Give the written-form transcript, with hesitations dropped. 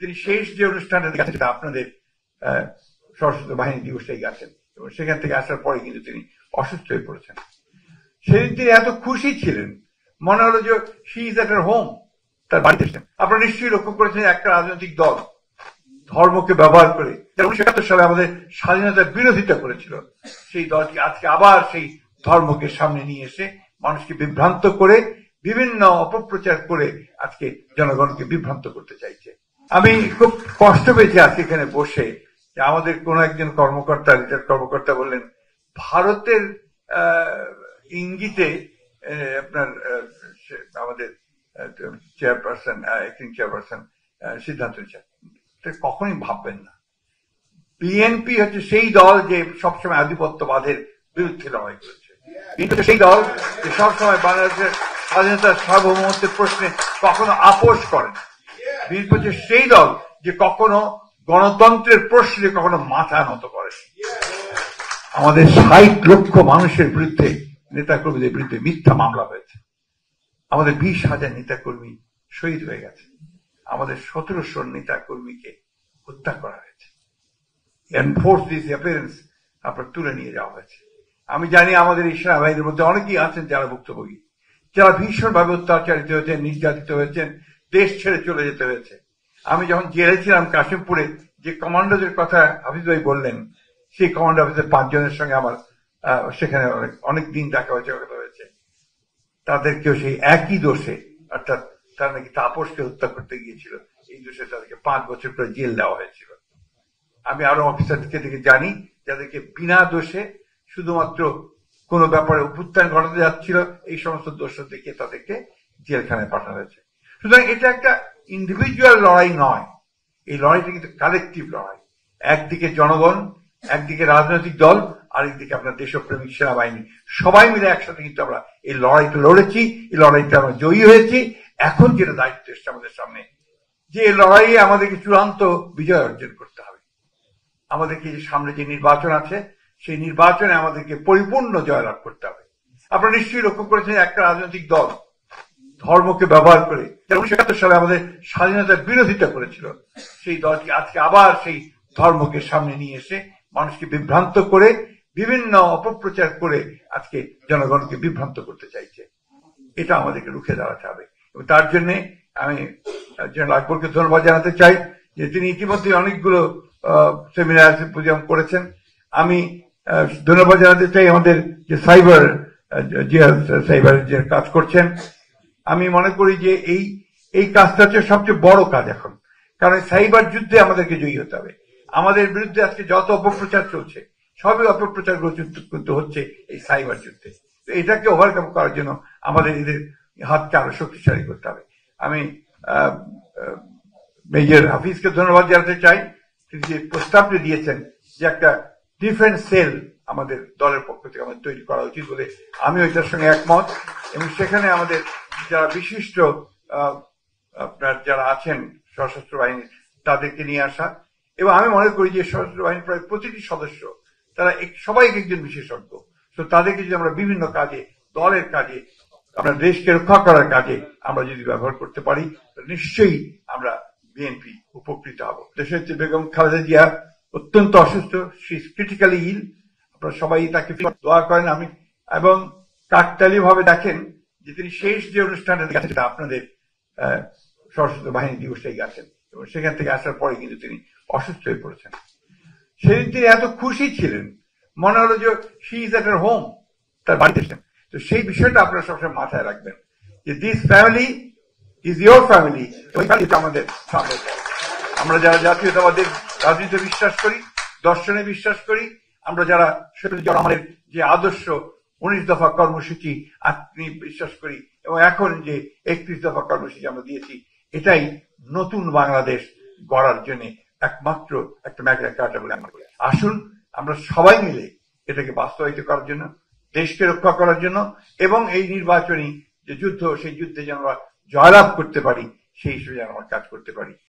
তিনি শেষ যে অনুষ্ঠানটা গেছেন সেটা আপনাদের সশস্ত্র বাহিনী দিবসটাই গেছেন এবং সেখান থেকে আসার পরে কিন্তু তিনি অসুস্থ হয়ে পড়েছেন। সেদিন তিনি এত খুশি ছিলেন, মনে হলো যে she is at her home, তার বাড়িতে এসেছেন। আপনারা নিশ্চয়ই লক্ষ্য করেছেন একটা রাজনৈতিক দল ধর্মকে ব্যবহার করে 1971 সালে আমাদের স্বাধীনতার বিরোধিতা করেছিল, সেই দলটি আজকে আবার সেই ধর্মকে সামনে নিয়ে এসে মানুষকে বিভ্রান্ত করে বিভিন্ন অপপ্রচার করে আজকে জনগণকে বিভ্রান্ত করতে চাইছে। আমি খুব কষ্ট পেয়েছি আজকে এখানে বসে যে আমাদের কোন একজন কর্মকর্তা, রিটায়ার্ড কর্মকর্তা বললেন ভারতের ইঙ্গিতে আপনার আমাদের চেয়ারপারসন, অ্যাক্টিং চেয়ারপারসন সিদ্ধান্ত নিচ্ছেন। কখনোই ভাববেন না বিএনপি হচ্ছে সেই দল যে সবসময় আধিপত্যবাদের বিরুদ্ধে লড়াই করেছে, কিন্তু সেই দল যে সবসময় বাংলাদেশের স্বাধীনতার সার্বভৌমত্বের প্রশ্নে কখনো আপোষ করে না। বিএনপি হচ্ছে সেই দল যে কখনো গণতন্ত্রের প্রশ্নে কখনো মাথা নত করে। আমাদের 60 লক্ষ মানুষের বিরুদ্ধে, নেতাকর্মীদের বিরুদ্ধে মিথ্যা মামলা হয়েছে। আমাদের 20,000 নেতাকর্মী শহীদ হয়ে গেছে। আমাদের 1700 নেতাকর্মীকে হত্যা করা হয়েছে। এনফোর্সড ডিসঅ্যাপিয়ারেন্স আপনার তুলে নিয়ে যাওয়া হয়েছে। আমি জানি আমাদের এই সেনাবাহিনীর মধ্যে অনেকেই আছেন যারা ভুক্তভোগী, যারা ভীষণভাবে অত্যাচারিত হয়েছেন, নির্যাতিত হয়েছেন, দেশ ছেড়ে চলে যেতে হয়েছে। আমি যখন জেলে ছিলাম কাশিমপুরে, যে কমান্ডোদের কথা হাফিজ ভাই বললেন, সেই কমান্ডো অফিসের 5 জনের সঙ্গে আমার সেখানে অনেক দিন দেখা হয়েছে, কথা হয়েছে। তাদেরকেও সেই একই দোষে, অর্থাৎ তারা নাকি তাপসকে হত্যা করতে গিয়েছিল, এই দোষে তাদেরকে 5 বছর করে জেল দেওয়া হয়েছিল। আমি আরো অফিসারকে থেকে জানি যাদেরকে বিনা দোষে শুধুমাত্র কোন ব্যাপারে অভ্যুত্থান ঘটাতে যাচ্ছিল, এই সমস্ত দোষ দেখে তাদেরকে জেলখানায় পাঠানো হয়েছে। সুতরাং এটা একটা ইন্ডিভিজুয়াল লড়াই নয়, এই লড়াইটা কিন্তু কালেকটিভ লড়াই। একদিকে জনগণ, একদিকে রাজনৈতিক দল, আরেকদিকে আপনার দেশপ্রেমিক সেনাবাহিনী, সবাই মিলে একসাথে কিন্তু আমরা এই লড়াইটা লড়েছি, এই লড়াইটা আমরা জয়ী হয়েছি। এখন যেটা দায়িত্ব এসছে আমাদের সামনে, যে লড়াইয়ে আমাদেরকে চূড়ান্ত বিজয় অর্জন করতে হবে। আমাদেরকে সামনে যে নির্বাচন আছে, সেই নির্বাচনে আমাদেরকে পরিপূর্ণ জয়লাভ করতে হবে। আপনারা নিশ্চয়ই লক্ষ্য করেছেন একটা রাজনৈতিক দল ধর্মকে ব্যবহার করে 1971 সালে আমাদের স্বাধীনতার বিরোধিতা করেছিল, সেই দলটি আজকে আবার সেই ধর্মকে সামনে নিয়ে এসে মানুষকে বিভ্রান্ত করে বিভিন্ন অপপ্রচার করে আজকে জনগণকে বিভ্রান্ত করতে চাইছে। এটা আমাদেরকে রুখে দাঁড়াতে হবে এবং তার জন্য আমি জেনারেল আকবরকে ধন্যবাদ জানাতে চাই যে তিনি ইতিমধ্যে অনেকগুলো সেমিনার সিম্পোজিয়াম করেছেন। আমি ধন্যবাদ জানাতে চাই আমাদের যে সাইবার যে কাজ করছেন। আমি মনে করি যে এই কাজটা হচ্ছে সবচেয়ে বড় কাজ এখন, কারণ সাইবার যুদ্ধে আমাদেরকে জয়ী হতে হবে। আমাদের বিরুদ্ধে আজকে যত অপপ্রচার চলছে, সবই অপপ্রচার কিন্তু হচ্ছে এই সাইবার যুদ্ধে। এটাকে ওভারকাম করার জন্য আমাদের এদের হাতকে আরো শক্তিশালী করতে হবে। আমি মেজর হাফিজকে ধন্যবাদ জানাতে চাই, তিনি যে প্রস্তাবটি দিয়েছেন যে একটা ডিফেন্স সেল আমাদের দলের পক্ষ থেকে আমাদের তৈরি করা উচিত বলে আমি ওইটার সঙ্গে একমত। এবং সেখানে আমাদের যারা বিশিষ্ট আপনার যারা আছেন সশস্ত্র বাহিনী, তাদেরকে নিয়ে আসা। এবং আমি মনে করি যে সশস্ত্র বাহিনীর প্রায় প্রতিটি সদস্য তারা সবাই একজন বিশেষজ্ঞ, তো তাদেরকে যদি আমরা বিভিন্ন কাজে, দলের কাজে, আমরা দেশকে রক্ষা করার কাজে আমরা যদি ব্যবহার করতে পারি, নিশ্চয়ই আমরা বিএনপি উপকৃত হব। দেশের যে বেগম খালেদা জিয়া অত্যন্ত অসুস্থ, শি ইজ ক্রিটিক্যালি ইল, আপনারা সবাই তাকে দোয়া করেন। আমি এবং কাকতালীয় ভাবে দেখেন যে তিনি শেষ যে অনুষ্ঠানটা গেছেন সেটা আপনাদের সশস্ত্র বাহিনী দিবসটাই গেছেন এবং সেখান থেকে আসার পরে কিন্তু তিনি অসুস্থ হয়ে পড়েছেন। সেদিন তিনি এত খুশি ছিলেন, মনে হলো যে she is at her home, তার বাড়িতে এসেছেন। তো সেই বিষয়টা আপনারা সবসময় মাথায় রাখবেন যে this family is your family, ওই ফ্যামিলিটা আমাদের সামনে। আমরা যারা জাতীয়তাবাদের রাজনীতিতে বিশ্বাস করি, দর্শনে বিশ্বাস করি, আমরা যারা আমাদের যে আদর্শ 19 দফা কর্মসূচি আপনি বিশ্বাস করি এবং এখন যে 31 দফা কর্মসূচি আমরা দিয়েছি, এটাই নতুন বাংলাদেশ গড়ার জন্য একমাত্র একটা ম্যাগনা কার্টা বলে আমরা করি। আসুন আমরা সবাই মিলে এটাকে বাস্তবায়িত করার জন্য, দেশকে রক্ষা করার জন্য এবং এই নির্বাচনী যে যুদ্ধ, সেই যুদ্ধে যেন আমরা জয়লাভ করতে পারি, সেই হিসেবে যেন আমরা কাজ করতে পারি।